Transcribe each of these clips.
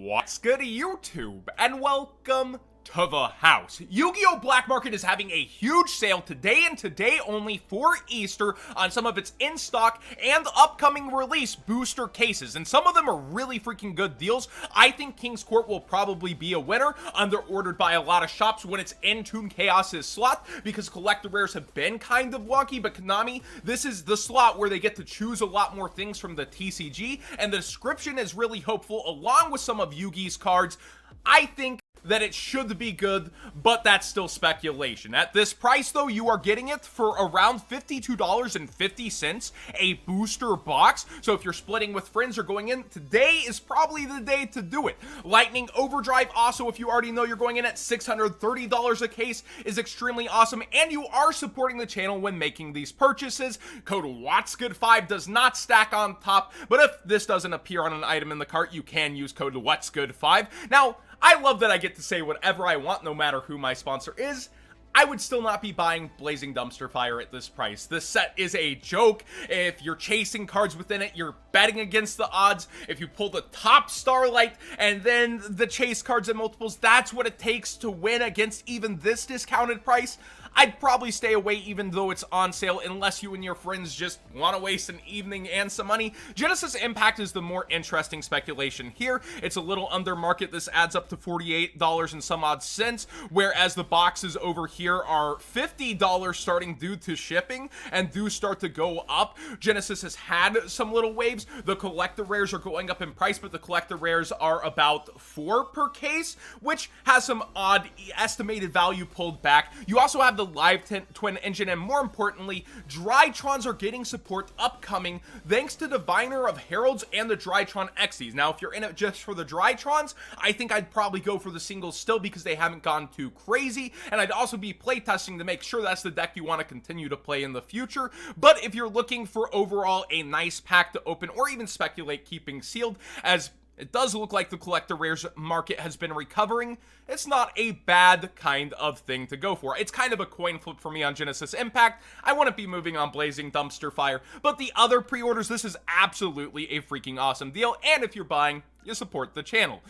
What's good, YouTube? And welcome to the house. Yu-Gi-Oh! Black Market is having a huge sale today and today only for Easter on some of its in-stock and upcoming release booster cases, and some of them are really freaking good deals. I think King's Court will probably be a winner, under-ordered by a lot of shops when it's in Toon Chaos's slot, because collector rares have been kind of wonky, but Konami, this is the slot where they get to choose a lot more things from the TCG, and the description is really hopeful, along with some of Yugi's cards. I think that it should be good, but that's still speculation. At this price, though, you are getting it for around $52.50, a booster box. So if you're splitting with friends or going in, today is probably the day to do it. Lightning Overdrive, also, if you already know you're going in at $630 a case, is extremely awesome, and you are supporting the channel when making these purchases. Code WhatsGood5 does not stack on top, but if this doesn't appear on an item in the cart, you can use code WhatsGood5. Now, I love that I get to say whatever I want no matter who my sponsor is. I would still not be buying Blazing Dumpster Fire at this price. This set is a joke. If you're chasing cards within it, you're betting against the odds. If you pull the top Starlight and then the chase cards and multiples, that's what it takes to win against even this discounted price. I'd probably stay away even though it's on sale, unless you and your friends just want to waste an evening and some money. Genesis Impact is the more interesting speculation here. It's a little under market. This adds up to $48 and some odd cents, whereas the boxes over here are $50 starting due to shipping and do start to go up. Genesis has had some little waves. The collector rares are going up in price, but the collector rares are about 4 per case, which has some odd estimated value pulled back. You also have the Live Twin Engine, and more importantly, Drytrons are getting support upcoming thanks to Diviner of Heralds and the Drytron Xyz. Now, if you're in it just for the Drytrons, I think I'd probably go for the singles still because they haven't gone too crazy, and I'd also be playtesting to make sure that's the deck you want to continue to play in the future. But if you're looking for overall a nice pack to open or even speculate keeping sealed, as it does look like the collector rares market has been recovering, it's not a bad kind of thing to go for. It's kind of a coin flip for me on Genesis Impact. I wouldn't be moving on Blazing Dumpster Fire, but the other pre-orders, this is absolutely a freaking awesome deal, and if you're buying, you support the channel.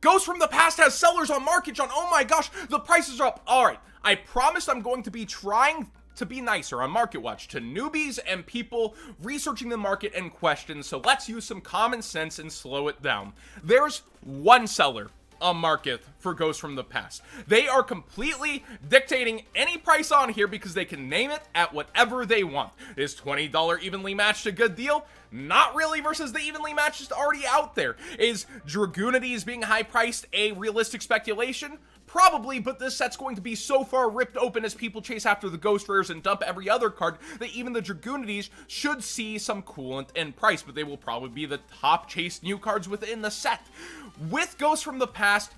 Ghost from the Past has sellers on Market, John. Oh my gosh, the prices are up. All right, I promised I'm going to be trying to be nicer on Market Watch to newbies and people researching the market and questions, so let's use some common sense and slow it down. There's one seller on Market for Ghosts from the Past. They are completely dictating any price on here because they can name it at whatever they want. Is $20 evenly matched a good deal? Not really, versus the evenly matched is already out there. Is Dragunity being high priced a realistic speculation? Probably, but this set's going to be so far ripped open as people chase after the ghost rares and dump every other card that even the Dragunities should see some coolant in price, but they will probably be the top chased new cards within the set. With Ghosts from the Past,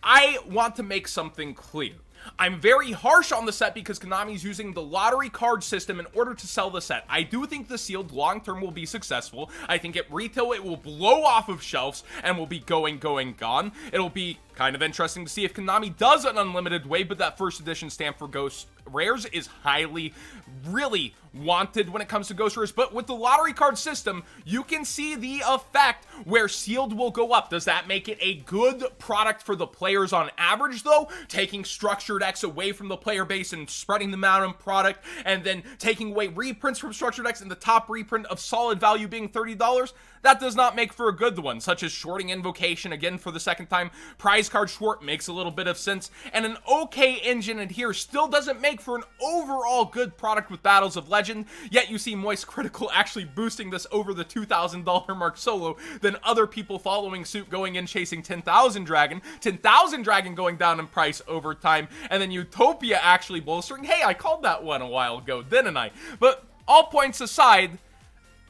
I want to make something clear. I'm very harsh on the set because Konami's using the lottery card system in order to sell the set. I do think the sealed long-term will be successful. I think at retail it will blow off of shelves and will be going, gone. It'll be kind of interesting to see if Konami does an unlimited wave, but that first edition stamp for Ghost Rares is really wanted when it comes to Ghost Rares. But with the lottery card system, you can see the effect where sealed will go up. Does that make it a good product for the players on average, though? Taking structured X away from the player base and spreading them out in product, and then taking away reprints from structured X and the top reprint of solid value being $30? That does not make for a good one, such as shorting Invocation again for the second time. Prize card short makes a little bit of sense, and an okay engine in here still doesn't make for an overall good product with Battles of Legend, yet you see Moist Critical actually boosting this over the $2,000 mark solo, then other people following suit going in chasing 10,000 Dragon going down in price over time, and then Utopia actually bolstering. Hey, I called that one a while ago, didn't I? But all points aside,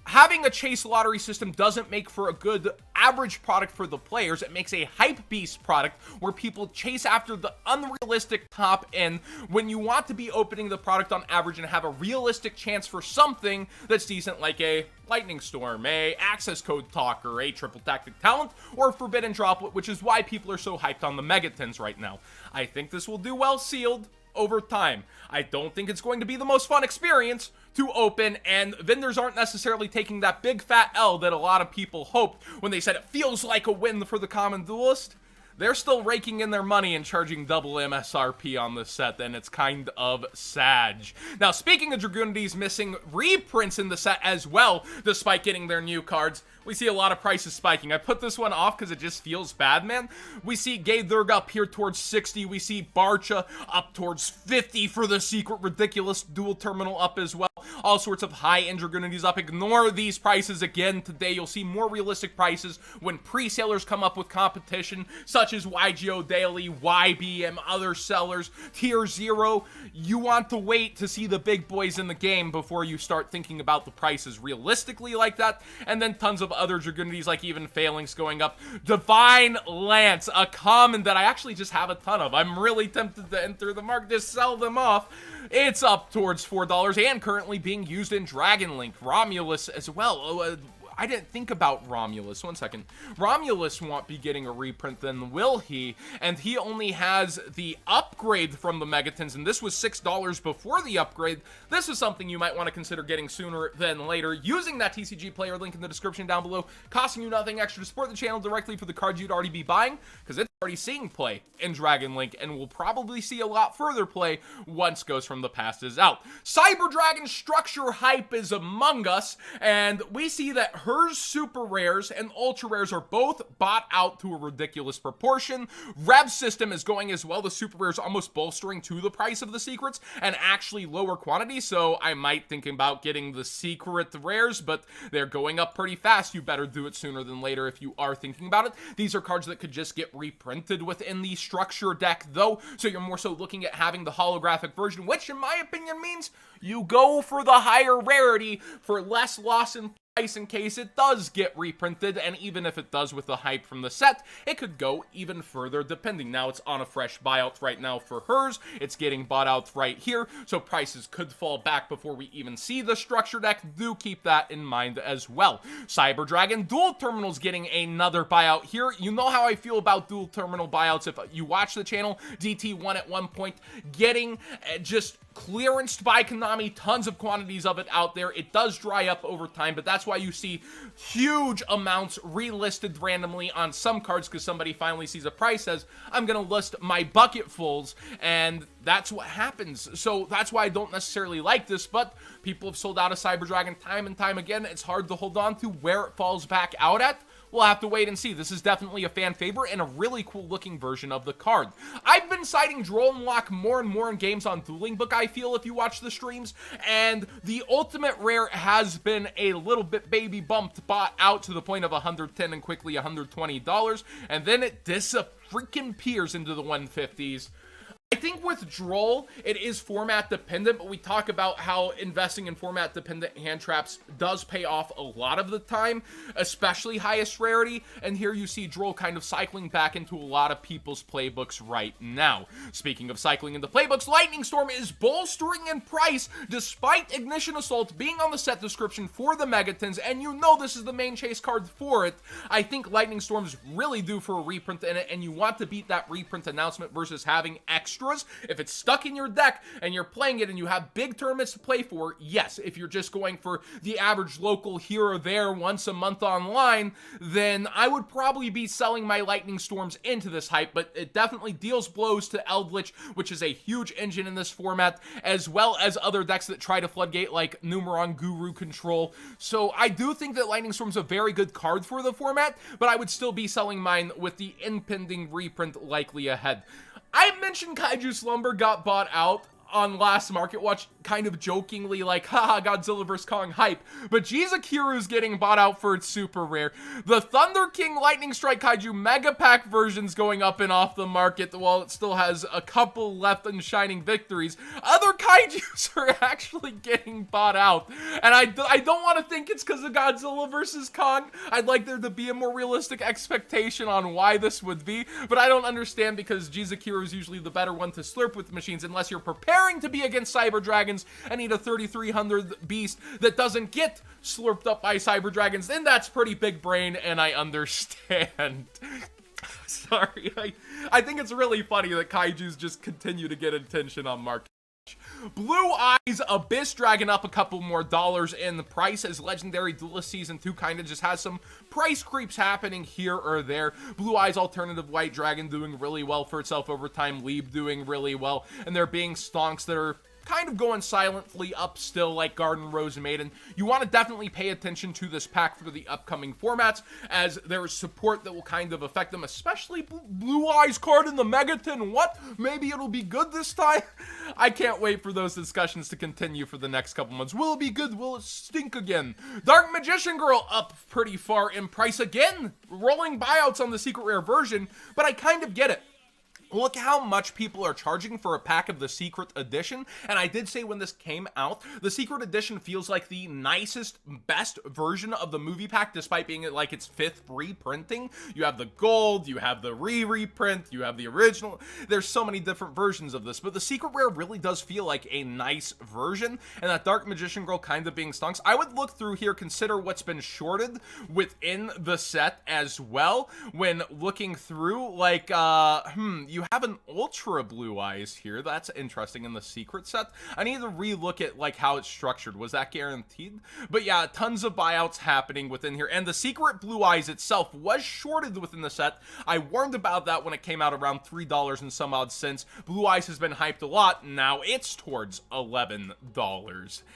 having a chase lottery system doesn't make for a good average product for the players. It makes a hype beast product where people chase after the unrealistic top end when you want to be opening the product on average and have a realistic chance for something that's decent, like a Lightning Storm, a Access Code Talker, a Triple Tactic Talent, or a Forbidden Droplet, which is why people are so hyped on the Megatins right now. I think this will do well sealed over time. I don't think it's going to be the most fun experience to open, and vendors aren't necessarily taking that big fat L that a lot of people hoped when they said it feels like a win for the common duelist. They're still raking in their money and charging double MSRP on this set, and it's kind of sad. Now, speaking of Dragunity's missing reprints in the set as well, despite getting their new cards, we see a lot of prices spiking. I put this one off because it just feels bad, man. We see Gay Durg up here towards 60. We see Barcha up towards 50 for the secret ridiculous dual terminal up as well. All sorts of high-end Dragunities up. Ignore these prices again. Today, you'll see more realistic prices when pre-sellers come up with competition, such as YGO Daily, YBM, other sellers, Tier 0. You want to wait to see the big boys in the game before you start thinking about the prices realistically like that. And then tons of other Dragunities, like even Phalanx going up. Divine Lance, a common that I actually just have a ton of. I'm really tempted to enter the market to sell them off. It's up towards $4 and currently being used in Dragon Link. Romulus as well. I didn't think about Romulus. One second. Romulus won't be getting a reprint, then will he? And he only has the upgrade from the Megatins, and this was $6 before the upgrade. This is something you might want to consider getting sooner than later, using that TCG player link in the description down below, costing you nothing extra to support the channel directly for the cards you'd already be buying, because it's already seeing play in Dragon Link, and will probably see a lot further play once Ghost from the Past is out. Cyber Dragon structure hype is among us, and we see that hers super rares and ultra rares are both bought out to a ridiculous proportion. Rev system is going as well. The super rares almost bolstering to the price of the secrets and actually lower quantity, so I might think about getting the secret rares, but they're going up pretty fast. You better do it sooner than later if you are thinking about it. These are cards that could just get reprinted within the structure deck though, so you're more so looking at having the holographic version, which in my opinion means you go for the higher rarity for less loss in price in case it does get reprinted, and even if it does with the hype from the set, it could go even further depending. Now it's on a fresh buyout right now for hers. It's getting bought out right here, so prices could fall back before we even see the structure deck. Do keep that in mind as well. Cyber Dragon dual terminals getting another buyout here. You know how I feel about dual terminal buyouts. If you watch the channel, DT1 at one point getting just clearanced by Konami, tons of quantities of it out there. It does dry up over time, but that's why you see huge amounts relisted randomly on some cards, because somebody finally sees a price, says, I'm gonna list my bucketfuls, and that's what happens. So that's why I don't necessarily like this, but people have sold out of Cyber Dragon time and time again. It's hard to hold on to where it falls back out at. We'll have to wait and see. This is definitely a fan favorite and a really cool looking version of the card. I've been citing Droll Unlock more and more in games on Dueling Book, I feel, if you watch the streams, and the ultimate rare has been a little bit baby bumped, bought out to the point of $110 and quickly $120, and then it disappears into the 150s. I think with Droll, it is format dependent, but we talk about how investing in format dependent hand traps does pay off a lot of the time, especially highest rarity, and here you see Droll kind of cycling back into a lot of people's playbooks right now. Speaking of cycling into playbooks, Lightning Storm is bolstering in price despite Ignition Assault being on the set description for the Megatins, and you know this is the main chase card for it. I think Lightning Storm's really due for a reprint in it, and you want to beat that reprint announcement versus having extras. If it's stuck in your deck and you're playing it and you have big tournaments to play for, yes. If you're just going for the average local here or there once a month online, then I would probably be selling my Lightning Storms into this hype, but it definitely deals blows to Eldritch, which is a huge engine in this format, as well as other decks that try to floodgate like Numeron Guru Control. So I do think that Lightning Storm's a very good card for the format, but I would still be selling mine with the impending reprint likely ahead. I mentioned Kaiju Slumber got bought out on last Market Watch, kind of jokingly like, haha, Godzilla vs. Kong hype, but Jizukiru's getting bought out for its super rare. The Thunder King Lightning Strike Kaiju Mega Pack version's going up and off the market while it still has a couple left in Shining Victories. Other Kaijus are actually getting bought out, and I don't want to think it's because of Godzilla vs. Kong. I'd like there to be a more realistic expectation on why this would be, but I don't understand because Jizukiru is usually the better one to slurp with machines unless you're preparing to be against Cyber Dragons and need a 3300 beast that doesn't get slurped up by Cyber Dragons. Then that's pretty big brain, and I understand. Sorry, I think it's really funny that Kaijus just continue to get attention on Market. Blue-Eyes Abyss Dragon up a couple more dollars in the price as Legendary Duelist Season 2 kind of just has some price creeps happening here or there. Blue-Eyes Alternative White Dragon doing really well for itself over time. Leeb doing really well. And there being stonks that are kind of going silently up still, like Garden Rose Maiden. You want to definitely pay attention to this pack for the upcoming formats, as there is support that will kind of affect them, especially Blue-Eyes card in the Megatin. What? Maybe it'll be good this time? I can't wait for those discussions to continue for the next couple months. Will it be good? Will it stink again? Dark Magician Girl up pretty far in price again. Rolling buyouts on the secret rare version, but I kind of get it. Look how much people are charging for a pack of the secret edition, and I did say when this came out, the secret edition feels like the nicest, best version of the movie pack, despite being like its 5th reprinting. You have the gold, you have the reprint, you have the original. There's so many different versions of this, but the secret rare really does feel like a nice version, and that Dark Magician Girl kind of being stunks. I would look through here, consider what's been shorted within the set as well when looking through, like, you have an Ultra Blue-Eyes here. That's interesting in the secret set. I need to relook at like how it's structured. Was that guaranteed? But yeah, tons of buyouts happening within here. And the secret Blue-Eyes itself was shorted within the set. I warned about that when it came out around $3 and some odd cents. Blue-Eyes has been hyped a lot. Now it's towards $11.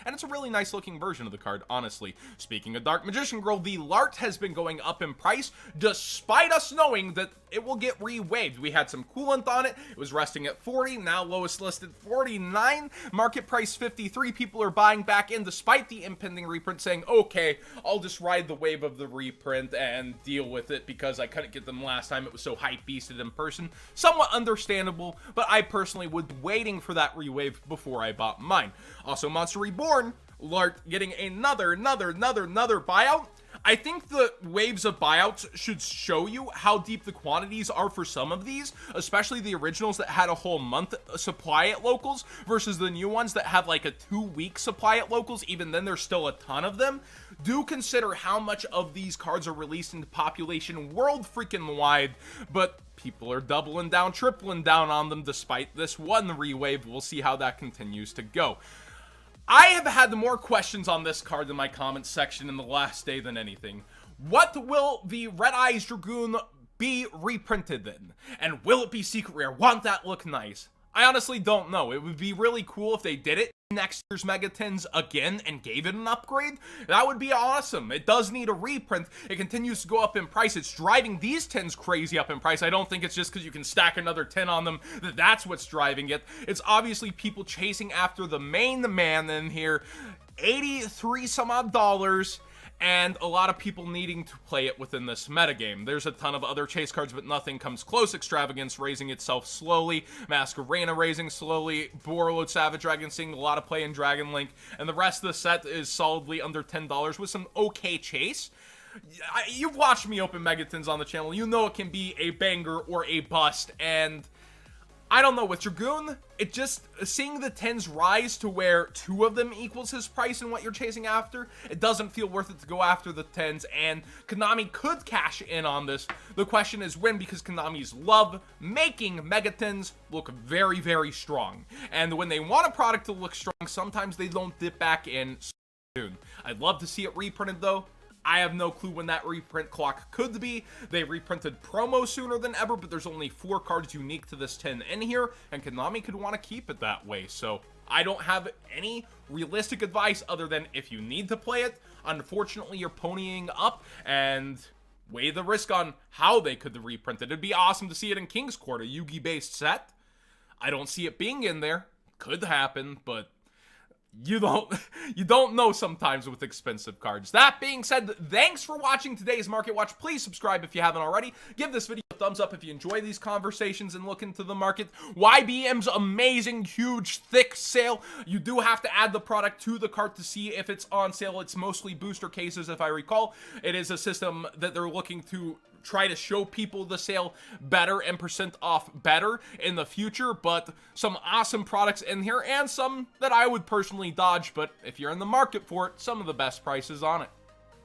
And it's a really nice looking version of the card, honestly. Speaking of Dark Magician Girl, the Lart has been going up in price despite us knowing that it will get re-waved. We had some coolant on it. It was resting at 40, now lowest listed 49, market price 53. People are buying back in despite the impending reprint, saying, okay, I'll just ride the wave of the reprint and deal with it because I couldn't get them last time. It was so hype beasted in person. Somewhat understandable, but I personally was waiting for that re-wave before I bought mine. Also, Monster Reborn, Lart getting another buyout. I think the waves of buyouts should show you how deep the quantities are for some of these, especially the originals that had a whole month supply at locals versus the new ones that have like a 2-week supply at locals. Even then, there's still a ton of them. Do consider how much of these cards are released into population world freaking wide, but people are doubling down, tripling down on them despite this one re-wave. We'll see how that continues to go. I have had more questions on this card in my comments section in the last day than anything. What will the Red Eyes Dragoon be reprinted in? And will it be secret rare? Want that look nice? I honestly don't know. It would be really cool if they did it next year's Megatins again and gave it an upgrade. That would be awesome. It does need a reprint. It continues to go up in price. It's driving these 10s crazy up in price. I don't think it's just because you can stack another 10 on them that's what's driving it. It's obviously people chasing after the main man in here. 83 some odd dollars. And a lot of people needing to play it within this metagame. There's a ton of other chase cards, but nothing comes close. Extravagance raising itself slowly. Masquerena raising slowly. Borreload Savage Dragon seeing a lot of play in Dragon Link. And the rest of the set is solidly under $10 with some okay chase. You've watched me open Megatins on the channel. You know it can be a banger or a bust. And I don't know, with Dragoon, it just, seeing the 10s rise to where 2 of them equals his price in what you're chasing after, it doesn't feel worth it to go after the 10s, and Konami could cash in on this. The question is when, because Konami's love making Megatins look very, very strong. And when they want a product to look strong, sometimes they don't dip back in soon. I'd love to see it reprinted though. I have no clue when that reprint clock could be. They reprinted promo sooner than ever, but there's only 4 cards unique to this 10 in here, and Konami could want to keep it that way. So I don't have any realistic advice other than if you need to play it, unfortunately you're ponying up and weigh the risk on how they could reprint it. It'd be awesome to see it in King's Court, a Yugi based set. I don't see it being in there. Could happen, but you don't know sometimes with expensive cards. That being said, thanks for watching today's Market Watch. Please subscribe if you haven't already. Give this video a thumbs up if you enjoy these conversations and look into the market. YBM's amazing, huge, thick sale. You do have to add the product to the cart to see if it's on sale. It's mostly booster cases, if I recall. It is a system that they're looking to try to show people the sale better and percent off better in the future, but some awesome products in here and some that I would personally dodge, but if you're in the market for it, some of the best prices on it.